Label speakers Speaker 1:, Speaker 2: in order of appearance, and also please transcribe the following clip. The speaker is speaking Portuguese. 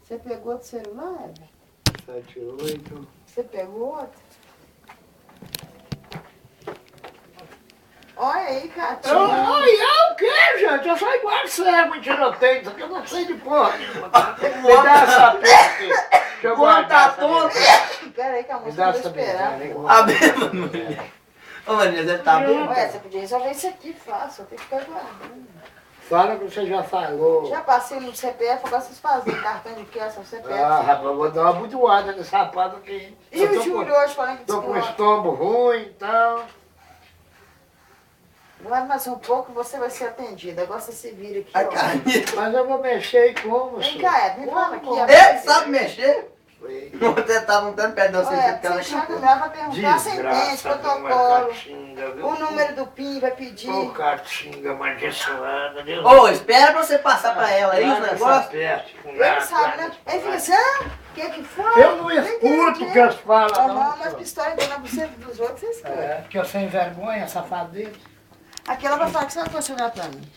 Speaker 1: Você pegou outro celular?
Speaker 2: 78.
Speaker 1: Você pegou outro? Olha aí, Catinho.
Speaker 2: Olha, o quê, gente? Eu sou igual de cego em tiroteio, isso aqui eu não sei de porra nenhuma. Me dá essa pena aqui. Deixa eu guardar essa minha.
Speaker 1: Pera aí que a
Speaker 2: Me
Speaker 1: moça
Speaker 2: dá
Speaker 1: não vai
Speaker 2: essa
Speaker 1: esperar.
Speaker 2: minha.
Speaker 3: A mesma mulher. Ô, Maria, deve estar bem.
Speaker 1: Ué, você podia resolver isso aqui fácil, eu tenho que ficar guardando.
Speaker 2: Fala que você já falou.
Speaker 1: Já passei no CPF, agora vocês fazem cartão de crédito no CPF.
Speaker 2: Ah, rapaz, eu vou dar uma budoada nesse sapato aqui.
Speaker 1: E o Júlio hoje falando que
Speaker 2: Tô com o
Speaker 1: disse
Speaker 2: estômago ruim, então.
Speaker 1: vai mais um pouco você vai ser atendida. Agora você se vira aqui,
Speaker 3: A
Speaker 1: ó.
Speaker 3: caneta.
Speaker 2: Mas eu vou mexer e como,
Speaker 1: Vem
Speaker 2: senhor?
Speaker 1: cá, Ed, me fala aqui. ó.
Speaker 3: Ele sabe mexer?
Speaker 2: Foi.
Speaker 3: Você tava um tanto perto de você,
Speaker 1: Ué,
Speaker 3: ficava
Speaker 1: você chega lá, vai perguntar a sentença,
Speaker 2: Desgraça, de uma
Speaker 1: protocolo.
Speaker 2: catinga, viu?
Speaker 1: O número do PIN vai pedir.
Speaker 2: Ô, catinga amaldiçoada, viu?
Speaker 3: Ô, espera pra você passar pra ela aí os
Speaker 2: Larga essa
Speaker 3: negócios.
Speaker 2: peste com
Speaker 1: Ele
Speaker 2: nada,
Speaker 1: sabe, né? Ele fica assim, ah, o que que foi?
Speaker 2: Eu não escuto o que eles falam,
Speaker 1: Aham,
Speaker 2: não.
Speaker 1: mas pistola dando na buceta dos outros, você escuta.
Speaker 2: É, porque eu sem vergonha, safado dele.
Speaker 1: Aqui ela vai falar que você vai funcionar pra mim.